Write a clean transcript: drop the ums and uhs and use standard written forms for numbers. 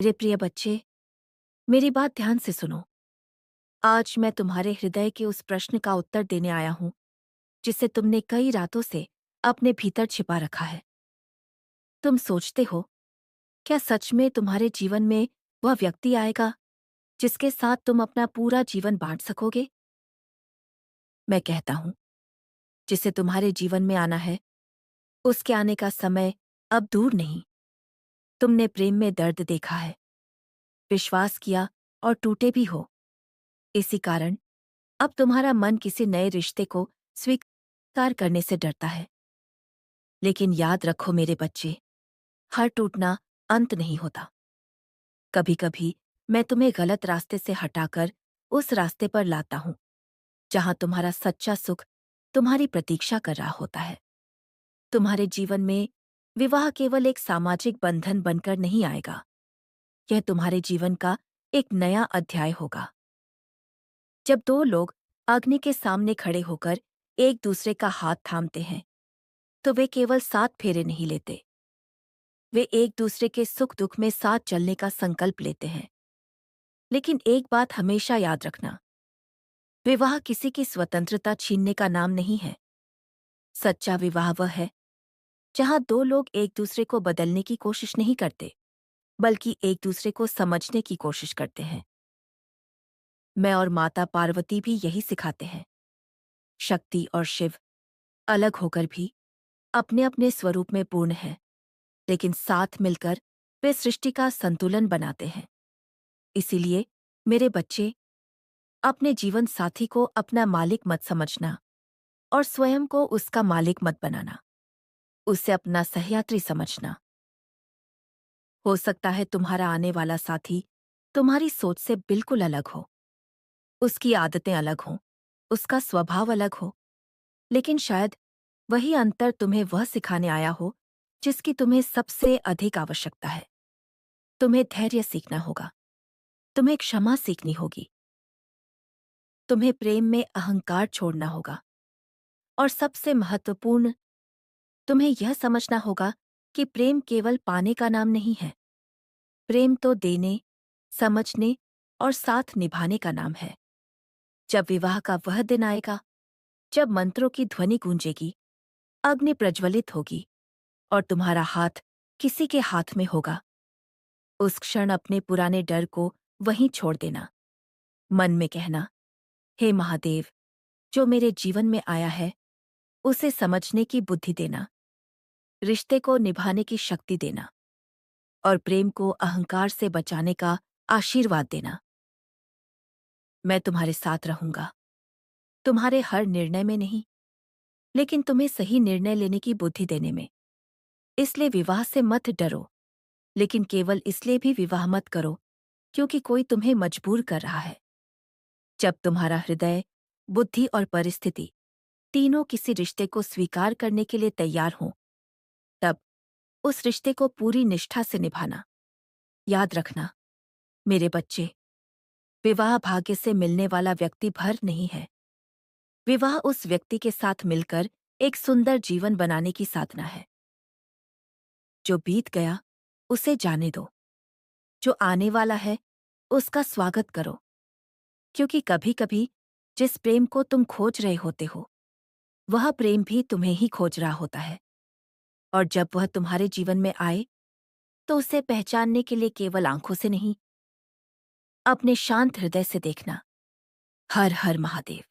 मेरे प्रिय बच्चे, मेरी बात ध्यान से सुनो। आज मैं तुम्हारे हृदय के उस प्रश्न का उत्तर देने आया हूं जिसे तुमने कई रातों से अपने भीतर छिपा रखा है। तुम सोचते हो, क्या सच में तुम्हारे जीवन में वह व्यक्ति आएगा जिसके साथ तुम अपना पूरा जीवन बांट सकोगे? मैं कहता हूं, जिसे तुम्हारे जीवन में आना है, उसके आने का समय अब दूर नहीं। तुमने प्रेम में दर्द देखा है, विश्वास किया और टूटे भी हो। इसी कारण अब तुम्हारा मन किसी नए रिश्ते को स्वीकार करने से डरता है। लेकिन याद रखो मेरे बच्चे, हर टूटना अंत नहीं होता। कभी कभी मैं तुम्हें गलत रास्ते से हटाकर उस रास्ते पर लाता हूं जहां तुम्हारा सच्चा सुख तुम्हारी प्रतीक्षा कर रहा होता है। तुम्हारे जीवन में विवाह केवल एक सामाजिक बंधन बनकर नहीं आएगा। यह तुम्हारे जीवन का एक नया अध्याय होगा। जब दो लोग अग्नि के सामने खड़े होकर एक दूसरे का हाथ थामते हैं, तो वे केवल साथ फेरे नहीं लेते, वे एक दूसरे के सुख दुख में साथ चलने का संकल्प लेते हैं। लेकिन एक बात हमेशा याद रखना, विवाह किसी की स्वतंत्रता छीनने का नाम नहीं है। सच्चा विवाह वह है जहां दो लोग एक दूसरे को बदलने की कोशिश नहीं करते, बल्कि एक दूसरे को समझने की कोशिश करते हैं। मैं और माता पार्वती भी यही सिखाते हैं। शक्ति और शिव अलग होकर भी अपने अपने स्वरूप में पूर्ण हैं, लेकिन साथ मिलकर वे सृष्टि का संतुलन बनाते हैं। इसीलिए मेरे बच्चे, अपने जीवन साथी को अपना मालिक मत समझना और स्वयं को उसका मालिक मत बनाना। उसे अपना सहयात्री समझना। हो सकता है तुम्हारा आने वाला साथी तुम्हारी सोच से बिल्कुल अलग हो, उसकी आदतें अलग हों, उसका स्वभाव अलग हो, लेकिन शायद वही अंतर तुम्हें वह सिखाने आया हो जिसकी तुम्हें सबसे अधिक आवश्यकता है। तुम्हें धैर्य सीखना होगा, तुम्हें क्षमा सीखनी होगी, तुम्हें प्रेम में अहंकार छोड़ना होगा, और सबसे महत्वपूर्ण, तुम्हें यह समझना होगा कि प्रेम केवल पाने का नाम नहीं है। प्रेम तो देने, समझने और साथ निभाने का नाम है। जब विवाह का वह दिन आएगा, जब मंत्रों की ध्वनि गूंजेगी, अग्नि प्रज्वलित होगी और तुम्हारा हाथ किसी के हाथ में होगा, उस क्षण अपने पुराने डर को वहीं छोड़ देना। मन में कहना, हे महादेव, जो मेरे जीवन में आया है उसे समझने की बुद्धि देना, रिश्ते को निभाने की शक्ति देना और प्रेम को अहंकार से बचाने का आशीर्वाद देना। मैं तुम्हारे साथ रहूंगा, तुम्हारे हर निर्णय में नहीं, लेकिन तुम्हें सही निर्णय लेने की बुद्धि देने में। इसलिए विवाह से मत डरो, लेकिन केवल इसलिए भी विवाह मत करो क्योंकि कोई तुम्हें मजबूर कर रहा है। जब तुम्हारा हृदय, बुद्धि और परिस्थिति तीनों किसी रिश्ते को स्वीकार करने के लिए तैयार हों, तब उस रिश्ते को पूरी निष्ठा से निभाना। याद रखना मेरे बच्चे, विवाह भाग्य से मिलने वाला व्यक्ति भर नहीं है। विवाह उस व्यक्ति के साथ मिलकर एक सुंदर जीवन बनाने की साधना है। जो बीत गया उसे जाने दो, जो आने वाला है उसका स्वागत करो, क्योंकि कभी कभी जिस प्रेम को तुम खोज रहे होते हो, वह प्रेम भी तुम्हें ही खोज रहा होता है। और जब वह तुम्हारे जीवन में आए, तो उसे पहचानने के लिए केवल आंखों से नहीं, अपने शांत हृदय से देखना। हर हर महादेव।